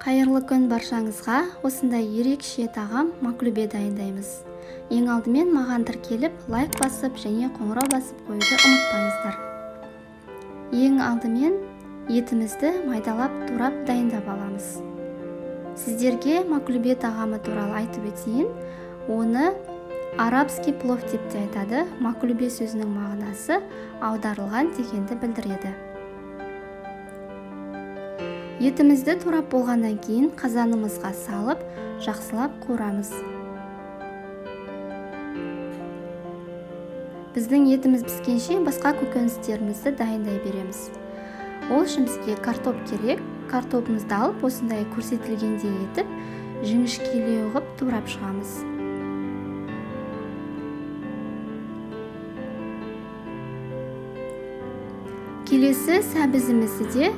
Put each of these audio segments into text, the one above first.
Қайырлы күн баршаңызға. Осындай ерекше тағам маклюбе дайындаймыз. Ең алдымен маған тіркеліп, лайк басып және қоңырау басып қоюды ұмытпаңыздар. Ең алдымен етімізді майдалап турап дайындап аламыз. Сіздерге маклюбе тағамы туралы айтып өтейін. Оны арабский плов деп те айтады. Маклюбе сөзінің мағынасы аударылған дегенді білдіреді. Етімізді турап болғаннан кейін қазанымызға салып, жақсылап қуырамыз. Біздің етіміз піскенше басқа көкөністерімізді дайындай береміз. Ол үшін бізге картоп керек. Картопымызды алып, осындай көрсетілгендей етіп, жіңішкелеу ғып турап шығамыз. Келесі сәбізімізді де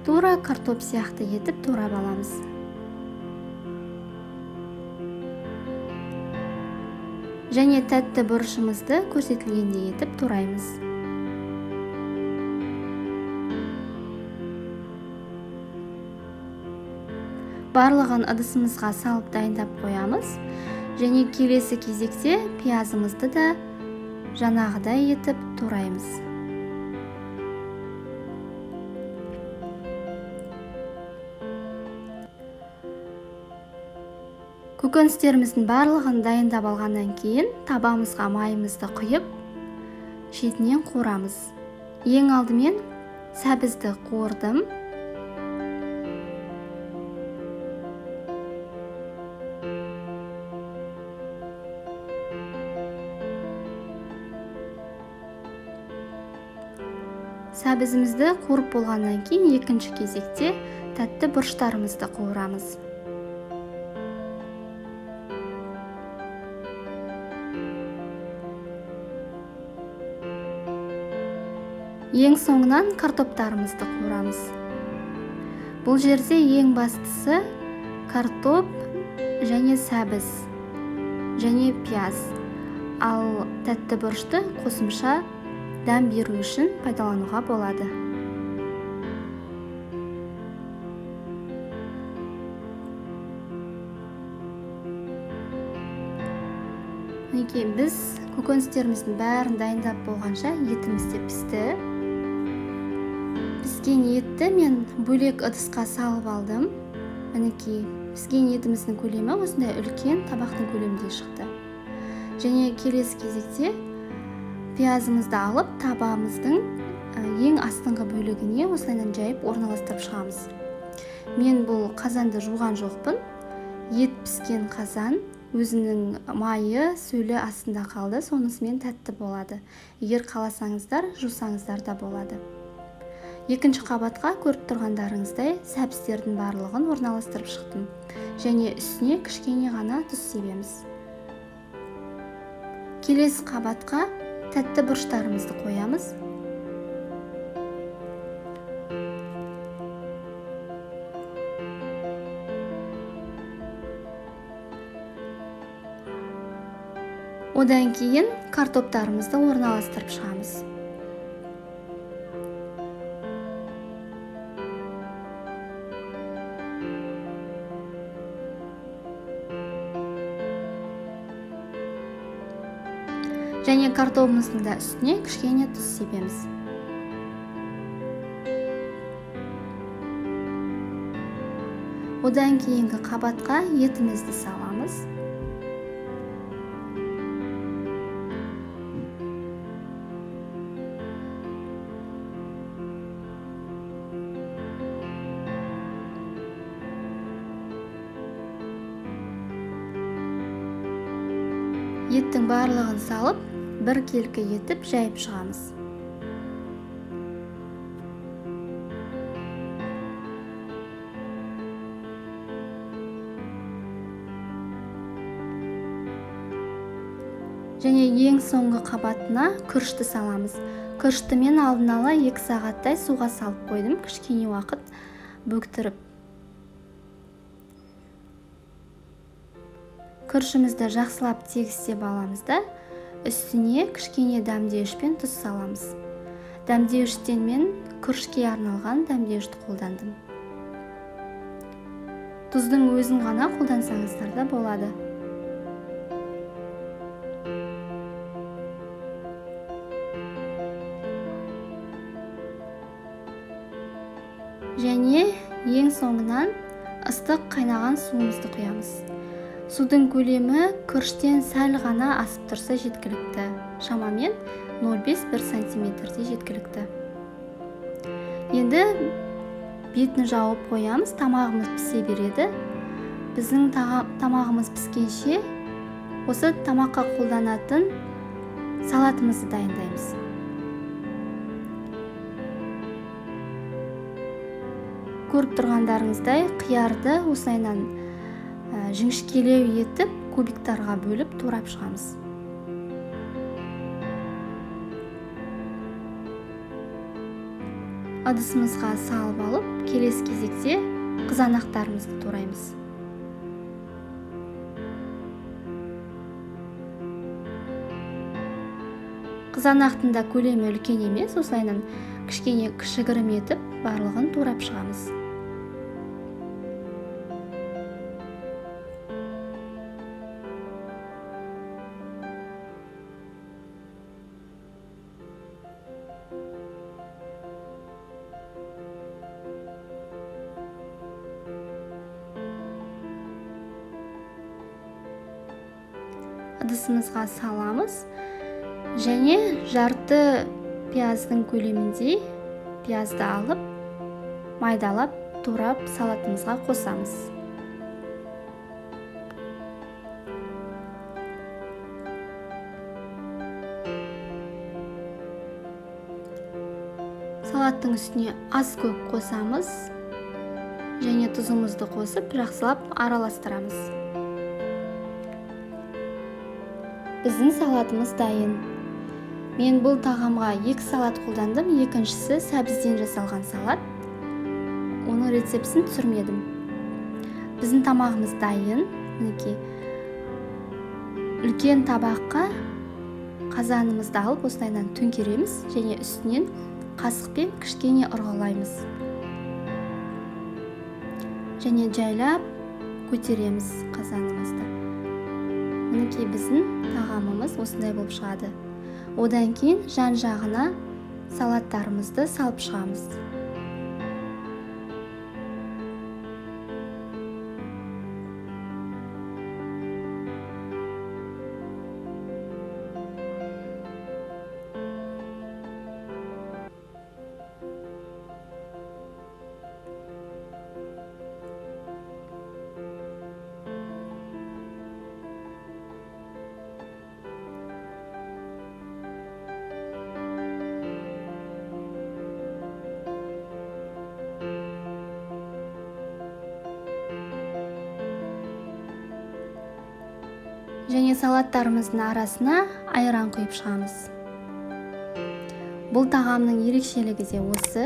тура картоп сияқты етіп турап аламыз. Және тәтті бұрышымызды көрсетілгендей етіп тураймыз. Барлығын ыдысымызға салып дайындап қоямыз. Және келесі кезекте пиязымызды да жаңағыдай етіп тураймыз. Көкөністеріміздің барлығын дайындап алғаннан кейін табамызға майымызды құйып, шетінен қуырамыз. Ең алдымен сәбізді қуырдым. Сәбізімізді қуырып болғаннан кейін екінші кезекте тәтті бұрыштарымызды қуырамыз. Ең соңынан картоптарымызды қуырамыз. Бұл жерде ең бастысы картоп және сәбіз және пияз. Ал тәтті бұрышты қосымша дәм беру үшін пайдалануға болады. Мінекей, біз көкөністеріміздің бәрін дайындап болғанша етіміз де пісті. Піскен етті мен бөлек ыдысқа салып алдым. Мінекей, піскен етіміздің көлемі осындай үлкен табақтың көлемінде шықты. Және келесі кезекте пиязымызды алып, табамыздың ең астыңғы бөлігіне осылайынан жайып орналастырып шығамыз. Мен бұл қазанды жуған жоқпын. Ет піскен қазан өзінің майы, сөлі астында қалды. Сонысымен тәтті болады. Егер қаласаңыздар, жусаңыздар да болады. Екінші қабатқа көріп тұрғандарыңыздай сәбіздердің барлығын орналастырып шықтым. Және үстіне кішкене ғана тұз себеміз. Келесі қабатқа тәтті бұрыштарымызды қоямыз. Одан кейін картоптарымызды орналастырып шығамыз. Және картопымыздың да үстіне кішкене тұз себеміз. Одан кейінгі қабатқа етімізді саламыз. Еттің барлығын салып, бір келкі етіп жайып шығамыз. Және ең соңғы қабатына күрішті саламыз. Күрішті мен алдын ала 2 сағаттай суға салып қойдым, кішкене уақыт бөктіріп. Күрішімізді жақсылап тегістеп аламыз да, үстіне кішкене дәмдеуіш пен тұз саламыз. Дәмдеуіштен мен күрішке арналған дәмдеуішті қолдандым. тұздың өзін ғана қолдансаңыздар да болады. Және ең соңынан ыстық қайнаған суымызды құямыз. Судың көлемі күріштен сәл ғана асып тұрса жеткілікті. Шамамен 0,5-1 сантиметрде жеткілікті. Енді бетін жауып қоямыз, тамағымыз пісе береді. Біздің тамағымыз піскенше осы тамаққа қолданатын салатымызды дайындаймыз. Көріп тұрғандарыңыздай қиярды осылайынан жіңішкелеу етіп кубиктарға бөліп турап шығамыз. Ыдысымызға салып алып, келесі кезекте қызанақтарымызды тураймыз. Қызанақтың да көлемі үлкен емес, осылайынан кішкене кішігірім етіп барлығын турап шығамыз. Ыдысымызға саламыз және жарты пияздың көлеміндей пиязды алып, майдалап, турап салатымызға қосамыз. Салаттың үстіне аз көк қосамыз және тұзымызды қосып, жақсылап араластырамыз. Біздің салатымыз дайын. Мен бұл тағамға 2 салат қолдандым, екіншісі сәбізден жасалған салат. Оның рецептісін түсірмедім. Біздің тамағымыз дайын. Мінекей, үлкен табаққа қазанымызды алып, осылайынан төңкереміз және үстінен қасықпен кішкене ұрғылаймыз. Және жайлап көтереміз қазанымызды. Мінекей біздің тағамымыз осындай болып шығады. Одан кейін жан-жағына салаттарымызды салып шығамыз. Және салаттарымыздың арасына айран құйып шығамыз. Бұл тағамның ерекшелігі де осы.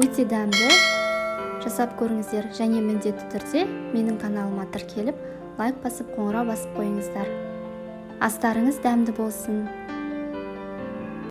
Өте дәмді. Жасап көріңіздер және міндетті түрде менің каналыма тіркеліп, лайк басып, қоңырау басып қойыңыздар. Астарыңыз дәмді болсын.